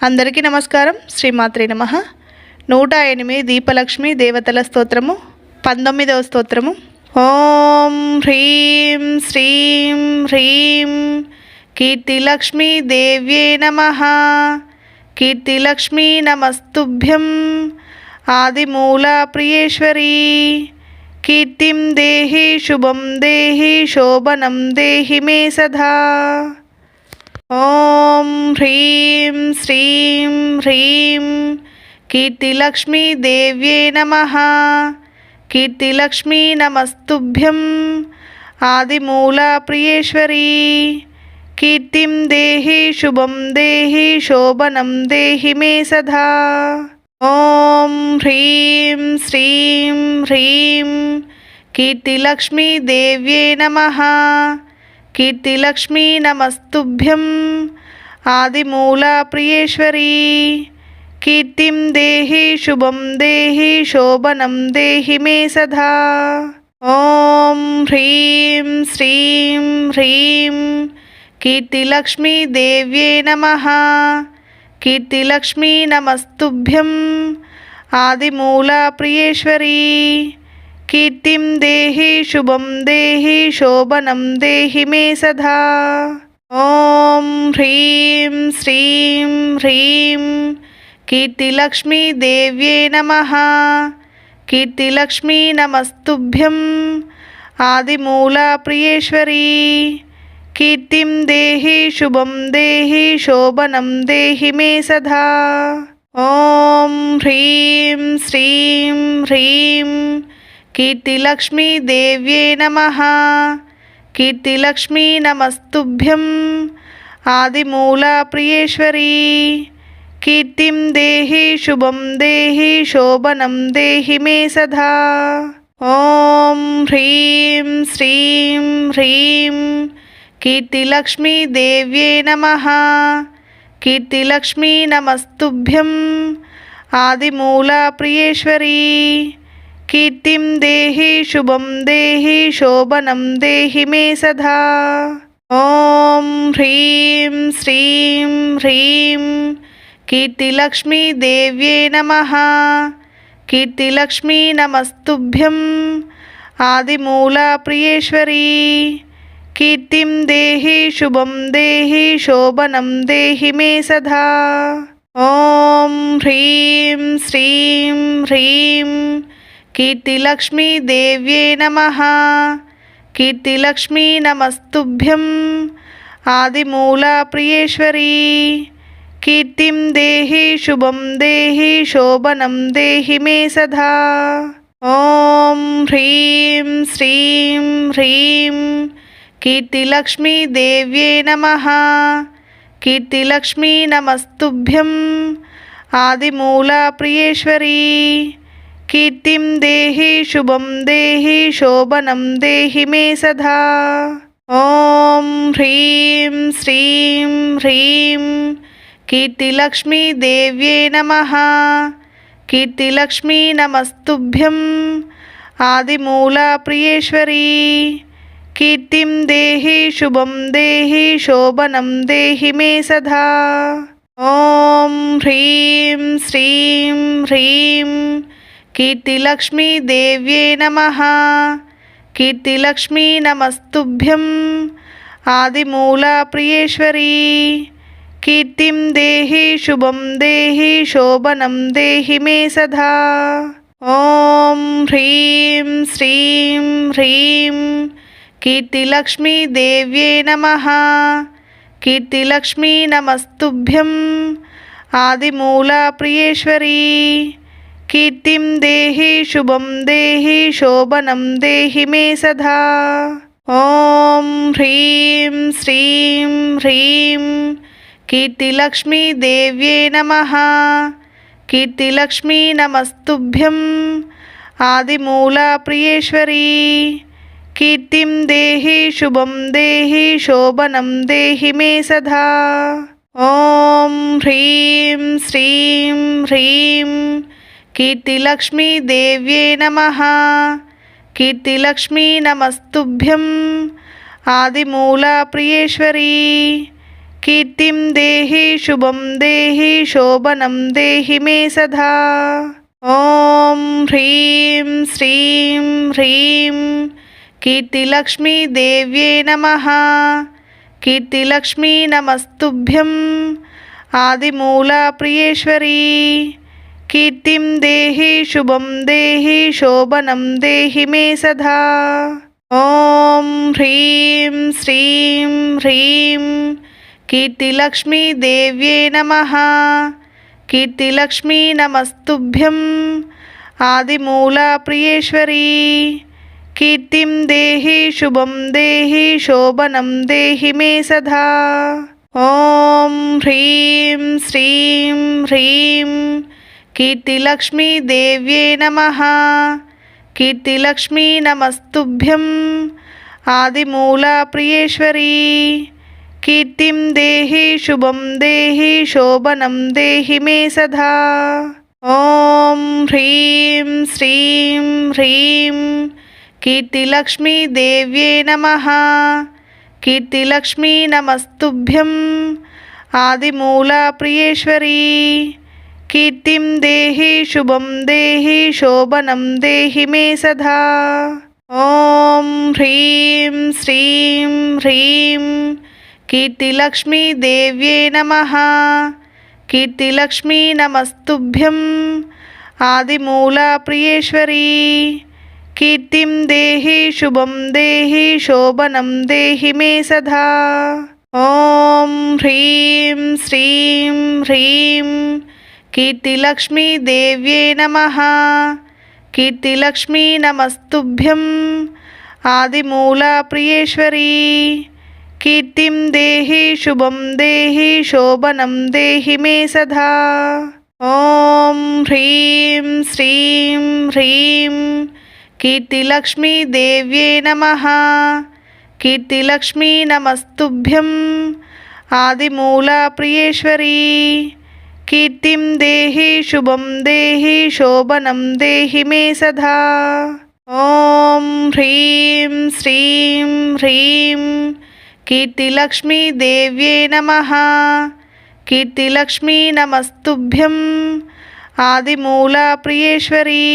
అందరికీ నమస్కారం. శ్రీమాత్రే నమః. 108 దీపలక్ష్మి దేవతల స్తోత్రము, 19వ స్తోత్రము. ఓం హ్రీం శ్రీం హ్రీం కీర్తిలక్ష్మీ దేవ్యే నమః. కీర్తిలక్ష్మీ నమస్తుభ్యం ఆదిమూలా ప్రియేశ్వరీ. కీర్తిం దేహి శుభం దేహి శోభనం దేహి మే సదా. ఓం హ్రీం శ్రీం హ్రీం కీర్తిలక్ష్మీ దేవ్యే నమః. కీర్తిలక్ష్మీ నమస్తుభ్యం ఆదిమూలా ప్రియేశ్వరీ. కీర్తిం దేహి శుభం దేహి శోభనం దేహి మే సదా. ఓం హ్రీం శ్రీం హ్రీం కీర్తిలక్ష్మీ దేవ్యే నమః. కీర్తిలక్ష్మీ నమస్తుభ్యం ఆదిమూలా ప్రియేశ్వరీ. కీర్తిం దేహి శుభం దేహి శోభనం దేహి మే సదా. ఓం హ్రీం శ్రీం హ్రీం కీర్తిలక్ష్మీ దేవ్యే నమః. కీర్తిలక్ష్మీ నమస్తుభ్యం ఆదిమూలా ప్రియేశ్వరీ. కీర్తిం దేహి శుభం దేహి శోభనం దేహి మే సదా. ఓం హ్రీం శ్రీం హ్రీం కీర్తిలక్ష్మీ దేవ్యే నమః. కీర్తిలక్ష్మీ నమస్తుభ్యం ఆదిమూలా ప్రియేశ్వరీ. కీర్తిం దేహి శుభం దేహి శోభనం దేహి మే సదా. ఓం హ్రీం శ్రీం హ్రీం కీర్తిలక్ష్మీ దేవ్యే నమః. కీర్తిలక్ష్మీ నమస్తుభ్యం ఆదిమూలా ప్రియేశ్వరీ. కీర్తిం దేహి శుభం దేహి శోభనం దేహి మే సదా. ఓం హ్రీం శ్రీం హ్రీం కీర్తిలక్ష్మీ దేవ్యే నమః. కీర్తిలక్ష్మీ నమస్తుభ్యం ఆదిమూలా ప్రియేశ్వరీ. కీర్తిం దేహి శుభం దేహి శోభనం దేహి మే సదా. ఓం హ్రీం శ్రీం హ్రీం కీర్తిలక్ష్మీ దేవ్యే నమః. కీర్తిలక్ష్మీ నమస్తుభ్యం ఆదిమూలా ప్రియేశ్వరీ. కీర్తిం దేహి శుభం దేహి శోభనం దేహి మే సదా. ఓం హ్రీం శ్రీం హ్రీం కీర్తిలక్ష్మీ దేవ్యే నమః. కీర్తిలక్ష్మీ నమస్తుభ్యం ఆదిమూలా ప్రియేశ్వరీ. కీర్తిం దేహి శుభం దేహి శోభనం దేహి మే సదా. ఓం హ్రీం శ్రీం హ్రీం కీర్తిలక్ష్మీ దేవ్యే నమః. కీర్తిలక్ష్మీ నమస్తుభ్యం ఆదిమూలా ప్రియేశ్వరీ. కీర్తిం దేహి శుభం దేహి శోభనం దేహి మే సదా. ఓం హ్రీం శ్రీం హ్రీం కీర్తిలక్ష్మీ దేవ్యే నమః. కీర్తిలక్ష్మీ నమస్తుభ్యం ఆదిమూలా ప్రియేశ్వరీ. కీర్తిం దేహి శుభం దేహి శోభనం దేహి మే సదా. ఓం హ్రీం శ్రీం హ్రీం కీర్తిలక్ష్మీ దేవ్యే నమః. కీర్తిలక్ష్మీ నమస్తుభ్యం ఆదిమూలా ప్రియేశ్వరీ. కీర్తిం దేహి శుభం దేహి శోభనం దేహి మే సదా. ఓం హ్రీం శ్రీం హ్రీం కీర్తిలక్ష్మీ దేవ్యే నమః. కీర్తిలక్ష్మీ నమస్తుభ్యం ఆదిమూలా ప్రియేశ్వరీ. కీర్తిం దేహి శుభం దేహి శోభనం దేహి మే సదా. ఓం హ్రీం శ్రీం హ్రీం కీర్తిలక్ష్మీ దేవ్యే నమః. కీర్తిలక్ష్మీ నమస్తుభ్యం ఆదిమూలా ప్రియేశ్వరీ. కీర్తిం దేహి శుభం దేహి శోభనం దేహి మే సదా. ఓం హ్రీం శ్రీం హ్రీం కీర్తిలక్ష్మీ దేవ్యే నమః. కీర్తిలక్ష్మీ నమస్తుభ్యం ఆదిమూలా ప్రియేశ్వరీ. కీర్తిం దేహి శుభం దేహి శోభనం దేహి మే సదా. ఓం హ్రీం శ్రీం హ్రీం కీర్తిలక్ష్మీ దేవ్యే నమః. కీర్తిలక్ష్మీ నమస్తుభ్యం ఆదిమూలా ప్రియేశ్వరీ. కీర్తిం దేహి శుభం దేహి శోభనం దేహి మే సదా. ఓం హ్రీం శ్రీం హ్రీం కీర్తిలక్ష్మీ దేవ్యే నమః. కీర్తిలక్ష్మీ నమస్తుభ్యం ఆదిమూలా ప్రియేశ్వరీ. కీర్తిం దేహి శుభం దేహి శోభనం దేహి మే సదా. ఓం హ్రీం శ్రీం హ్రీం కీర్తిలక్ష్మీ దేవ్యే నమః. కీర్తిలక్ష్మీ నమస్తుభ్యం ఆదిమూలా ప్రియేశ్వరీ. కీర్తిం దేహి శుభం దేహి శోభనం దేహి మే సదా. ఓం హ్రీం శ్రీం హ్రీం కీర్తిలక్ష్మీ దేవ్యే నమః. కీర్తిలక్ష్మీ నమస్తుభ్యం ఆదిమూలా ప్రియేశ్వరీ. కీర్తిం దేహి శుభం దేహి శోభనం దేహి మే సదా. ఓం హ్రీం శ్రీం హ్రీం కీర్తిలక్ష్మీ దేవ్యే నమః. కీర్తిలక్ష్మీ నమస్తుభ్యం ఆదిమూలా ప్రియేశ్వరీ. కీర్తిం దేహి శుభం దేహి శోభనం దేహి మే సదా. ఓం హ్రీం శ్రీం హ్రీం కీర్తిలక్ష్మీ దేవ్యే నమః. కీర్తిలక్ష్మీ నమస్తుభ్యం ఆదిమూలా ప్రియేశ్వరీ. కీర్తిం దేహి శుభం దేహి శోభనం దేహి మే సదా. ఓం హ్రీం శ్రీం హ్రీం కీర్తిలక్ష్మీ దేవ్యే నమః. కీర్తిలక్ష్మీ నమస్తుభ్యం ఆదిమూలా ప్రియేశ్వరీ. కీర్తిం దేహి శుభం దేహి శోభనం దేహి మే సదా. ఓం హ్రీం శ్రీం హ్రీం కీర్తిలక్ష్మీ దేవ్యే నమః. కీర్తిలక్ష్మీ నమస్తుభ్యం ఆదిమూలా ప్రియేశ్వరీ.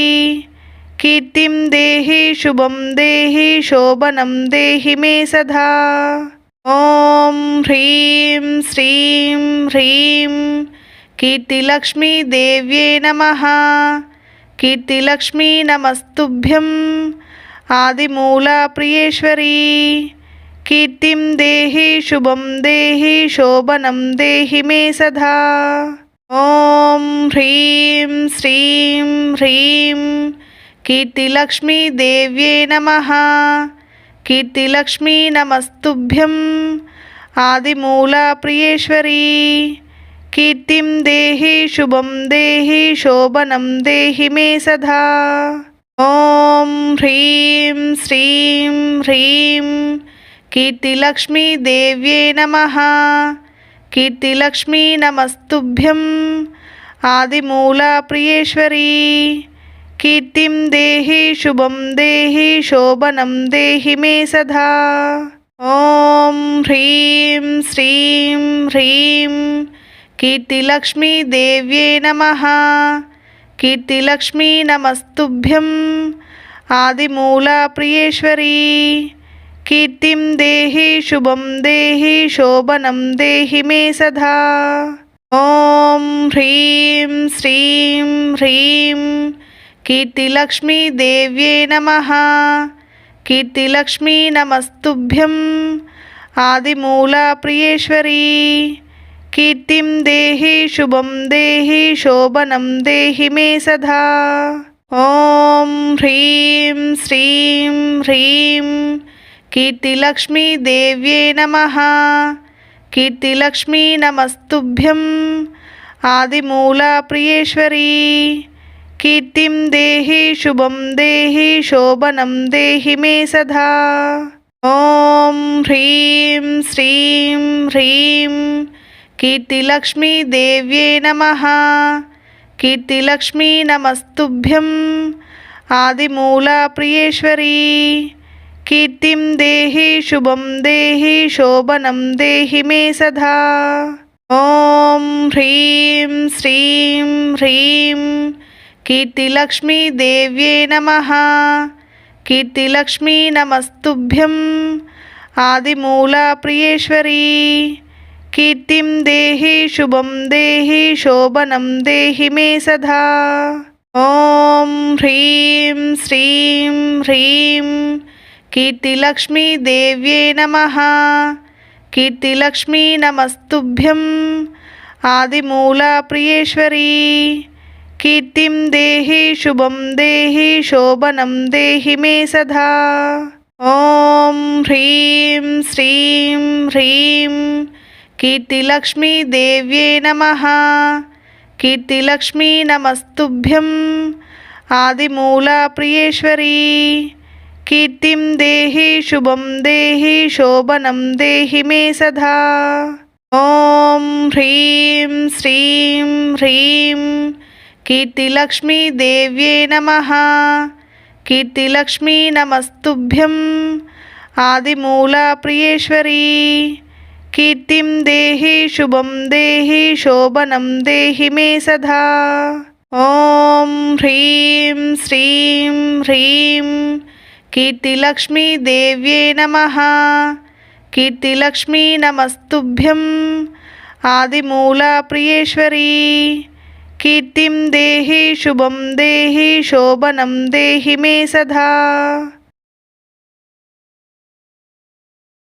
కీర్తిం దేహి శుభం దేహి శోభనం దేహి మే సదా. ఓం హ్రీం శ్రీం హ్రీం కీర్తిలక్ష్మీ దేవ్యే నమః. కీర్తిలక్ష్మీ నమస్తుభ్యం ఆదిమూలా ప్రియేశ్వరీ. కీర్తిం దేహి శుభం దేహి శోభనం దేహి మే సదా. ఓం హ్రీం శ్రీం హ్రీం కీర్తిలక్ష్మీ దేవ్యే నమః. కీర్తిలక్ష్మీ నమస్తుభ్యం ఆదిమూలా ప్రియేశ్వరీ. కీర్తిం దేహి శుభం దేహి శోభనం దేహి మే సదా. ఓం హ్రీం శ్రీం హ్రీం కీర్తిలక్ష్మీ దేవ్యే నమః. కీర్తిలక్ష్మీ నమస్తుభ్యం ఆదిమూలా ప్రియేశ్వరీ. కీర్తిం దేహి శుభం దేహి శోభనం దేహి మే సదా. ఓం హ్రీం శ్రీం హ్రీం కీర్తిలక్ష్మీ దేవ్యే నమః. కీర్తిలక్ష్మీ నమస్తుభ్యం ఆదిమూలా ప్రియేశ్వరీ. కీర్తిం దేహి శుభం దేహి శోభనం దేహి మే సదా. ఓం హ్రీం శ్రీం హ్రీం కీర్తిలక్ష్మీ దేవ్యే నమః. కీర్తిలక్ష్మీ నమస్తుభ్యం ఆదిమూలా ప్రియేశ్వరీ. కీర్తిం దేహి శుభం దేహి శోభనం దేహి మే సదా. ఓం హ్రీం శ్రీం హ్రీం కీర్తిలక్ష్మీ దేవ్యే నమః. కీర్తిలక్ష్మీ నమస్తుభ్యం ఆదిమూలా ప్రియేశ్వరీ. కీర్తిం దేహి శుభం దేహి శోభనం దేహి మే సదా. ఓం హ్రీం శ్రీం హ్రీం కీర్తిలక్ష్మీ దేవ్యే నమః. కీర్తిలక్ష్మీ నమస్తుభ్యం ఆదిమూలా ప్రియేశ్వరీ. కీర్తిం దేహి శుభం దేహి శోభనం దేహి మే సదా. ఓం హ్రీం శ్రీం హ్రీం కీర్తిలక్ష్మీ దేవ్యే నమః. కీర్తిలక్ష్మీ నమస్తుభ్యం ఆదిమూలా ప్రియేశ్వరీ. కీర్తిం దేహి శుభం దేహి శోభనం దేహి మే సదా. ఓం హ్రీం శ్రీం హ్రీం కీర్తిలక్ష్మీ దేవ్యే నమః. కీర్తిలక్ష్మీ నమస్తుభ్యం ఆదిమూలా ప్రియేశ్వరీ. కీర్తిం దేహి శుభం దేహి శోభనం దేహి మే సదా. ఓం హ్రీం శ్రీం హ్రీం కీర్తిలక్ష్మీ దేవ్యే నమః. కీర్తిలక్ష్మీ నమస్తుభ్యం ఆదిమూలా ప్రియేశ్వరీ. కీర్తిం దేహి శుభం దేహి శోభనం దేహి మే సదా. ఓం హ్రీం శ్రీం హ్రీం కీర్తిలక్ష్మీ దేవ్యే నమః. కీర్తిలక్ష్మీ నమస్తుభ్యం ఆదిమూలా ప్రియేశ్వరీ. కీర్తిం దేహి శుభం దేహి శోభనం దేహి మే సదా. ఓం హ్రీం శ్రీం హ్రీం కీర్తిలక్ష్మీ దేవ్యే నమః. కీర్తిలక్ష్మీ నమస్తుభ్యం ఆదిమూలా ప్రియేశ్వరీ. కీర్తిం దేహి శుభం దేహి శోభనం దేహి మే సదా.